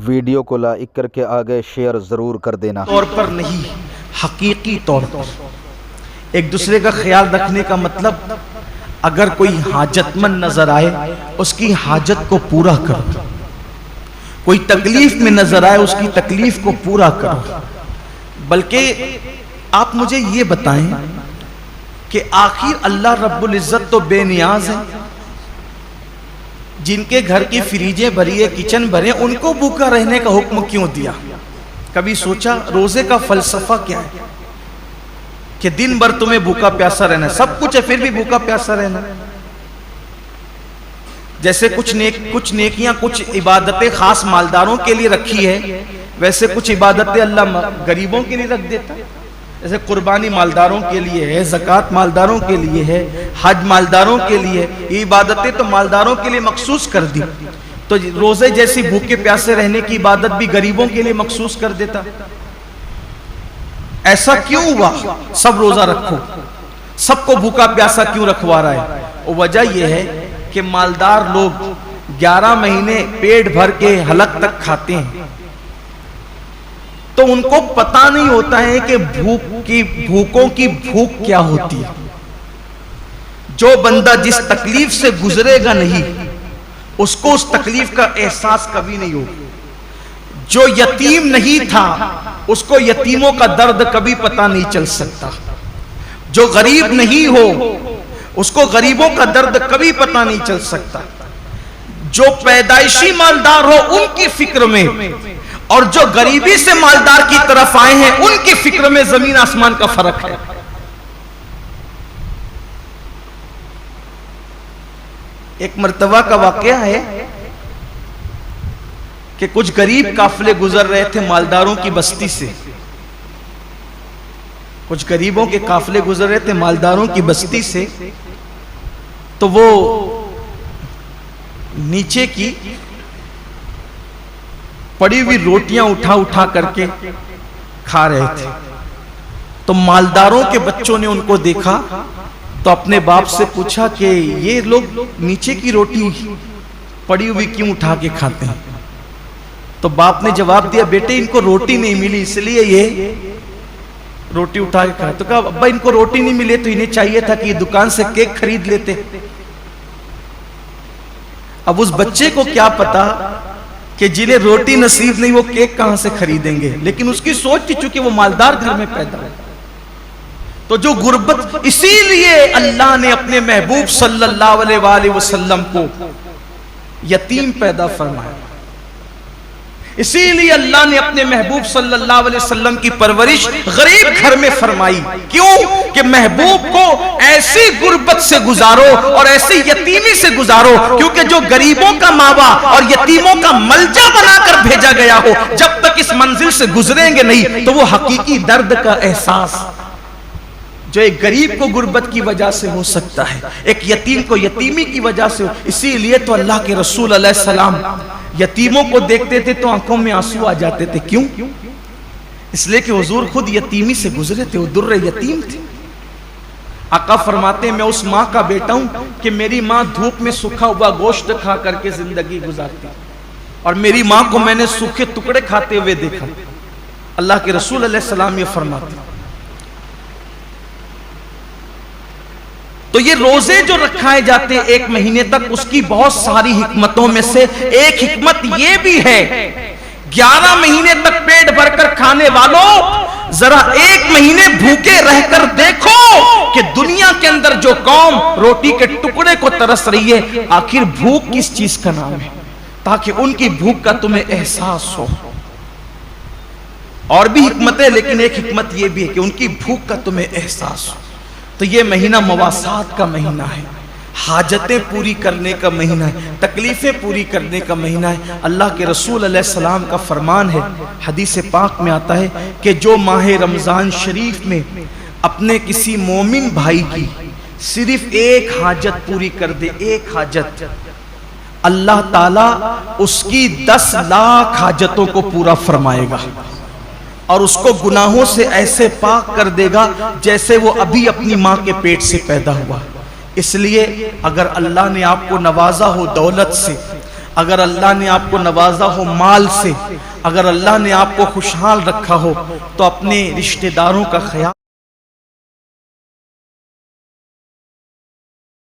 Video को like करके आगे शेयर ज़रूर कर देना। तौर पर नहीं, हकीकी तौर पर एक दूसरे का ख्याल रखने का मतलब, अगर कोई हाजतमंद नजर आए उसकी हाजत को पूरा करो, कोई तकलीफ में नजर आए उसकी तकलीफ को पूरा करो। बल्कि आप मुझे ये बताएं कि आखिर अल्लाह रब्बुल इज्जत तो बेनियाज है, जिनके घर की फ्रीजें भरी है, किचन भरे, उनको भूखा रहने का हुक्म क्यों दिया? कभी सोचा रोजे का फलसफा क्या है कि दिन भर तुम्हें भूखा प्यासा रहना है, सब कुछ है फिर भी भूखा प्यासा रहना। जैसे कुछ नेकियां, कुछ इबादतें खास मालदारों के लिए रखी है, वैसे कुछ इबादतें अल्लाह गरीबों के लिए रख देता है। जैसे कुर्बानी मालदारों के लिए है, ज़कात मालदारों के लिए है, हज मालदारों के लिए, ये इबादतें तो मालदारों के लिए मखसूस कर दी। तो रोजे जैसी भूखे प्यासे रहने की इबादत भी गरीबों के लिए मखसूस कर देता। ऐसा क्यों हुआ? सब रोजा रखो, सबको भूखा प्यासा क्यों रखवा रहा है? और वजह यह है कि मालदार लोग 11 महीने पेट भर के हलक तक खाते हैं, तो उनको पता नहीं होता है कि भूखों की भूख क्या होती है। जो बंदा जिस तकलीफ से गुजरेगा नहीं, उसको उस तकलीफ का एहसास कभी नहीं होगा। जो यतीम नहीं था, उसको यतीमों का दर्द कभी पता नहीं चल सकता। जो गरीब नहीं हो, उसको गरीबों का दर्द कभी पता नहीं चल सकता। जो पैदाइशी मालदार हो उनकी फिक्र में, और जो गरीबी से मालदार की तरफ आए हैं उनकी फिक्र में जमीन आसमान का फर्क है। एक मर्तबा का वाकया है कि कुछ गरीब काफिले गुजर रहे थे मालदारों की बस्ती से। कुछ गरीबों के काफिले गुजर रहे थे मालदारों की बस्ती से, तो वो नीचे की पड़ी हुई रोटियां उठा उठा करके खा रहे थे। तो मालदारों के बच्चों ने उनको देखा तो अपने बाप से पूछा कि ये लोग नीचे की रोटी पड़ी हुई क्यों उठा के खाते हैं? तो बाप ने जवाब दिया, बेटे इनको रोटी नहीं मिली इसलिए ये रोटी उठा के खाए। तो कहा अब्बा इनको रोटी नहीं मिले तो इन्हें चाहिए था कि दुकान से केक खरीद लेते। अब उस बच्चे को क्या पता कि जिन्हें रोटी नसीब नहीं वो केक कहां से खरीदेंगे, लेकिन उसकी सोच थी चूंकि वो मालदार घर में पैदा हुआ। तो जो गुर्बत, इसीलिए अल्लाह ने अपने महबूब सल्लल्लाहु अलैहि वसल्लम को यतीम पैदा फरमाया। इसीलिए अल्लाह ने अपने महबूब सल्लल्लाहु अलैहि वसल्लम की परवरिश गरीब घर में फरमाई। क्यों? कि महबूब को ऐसी गुर्बत से गुजारो और ऐसी यतीमी से गुजारो, क्योंकि जो गरीबों का मावा और यतीमों का मलजा बनाकर भेजा गया हो, जब तक इस मंजिल से गुजरेंगे नहीं तो वो हकीकी दर्द का एहसास जो एक गरीब को गुर्बत की वजह से हो सकता है, एक यतीम को यतीमी की वजह से हो। इसीलिए तो अल्लाह के रसूल अलैहिस्सलाम यतीमों को देखते थे तो आंखों में आंसू आ जाते थे। क्यों? इसलिए कि हुजूर खुद यतीमी से गुजरे थे, वो दुर्रे यतीम थे। आका फरमाते हैं, मैं उस माँ का बेटा हूं कि मेरी माँ धूप में सूखा हुआ गोश्त खा करके जिंदगी गुजारती, और मेरी माँ को मैंने सूखे टुकड़े खाते हुए देखा। अल्लाह के रसूल अलैहिस्सलाम ये फरमाते। तो ये रोजे जो रखाए जाते हैं 1 महीने तक, उसकी बहुत सारी हिकमतों में से एक हिकमत ये भी है, 11 महीने तक पेट भरकर खाने वालों जरा 1 महीने भूखे रहकर देखो कि दुनिया के अंदर जो कौम रोटी के टुकड़े को तरस रही है, आखिर भूख किस चीज का नाम है, ताकि उनकी भूख का तुम्हें एहसास हो। और भी हिकमतें, लेकिन एक हिकमत यह भी है कि उनकी भूख का तुम्हें एहसास हो। तो ये महीना मवासात का महीना है, हाजतें पूरी करने का महीना है, तकलीफें पूरी करने का महीना है। अल्लाह के रसूल अलैहिस्सलाम का फरमान है, हदीस पाक में आता है कि जो माह रमजान शरीफ में अपने किसी मोमिन भाई की सिर्फ एक हाजत पूरी कर दे, एक हाजत, अल्लाह ताला उसकी 10 लाख हाजतों को पूरा फरमाएगा और उसको गुनाहों से ऐसे पाक कर देगा जैसे वो अभी अपनी माँ के पेट से पैदा हुआ। इसलिए अगर अल्लाह ने आपको नवाजा हो दौलत से, अगर अल्लाह ने आपको नवाजा हो माल से, अगर अल्लाह ने आपको खुशहाल रखा हो, तो अपने रिश्तेदारों का ख्याल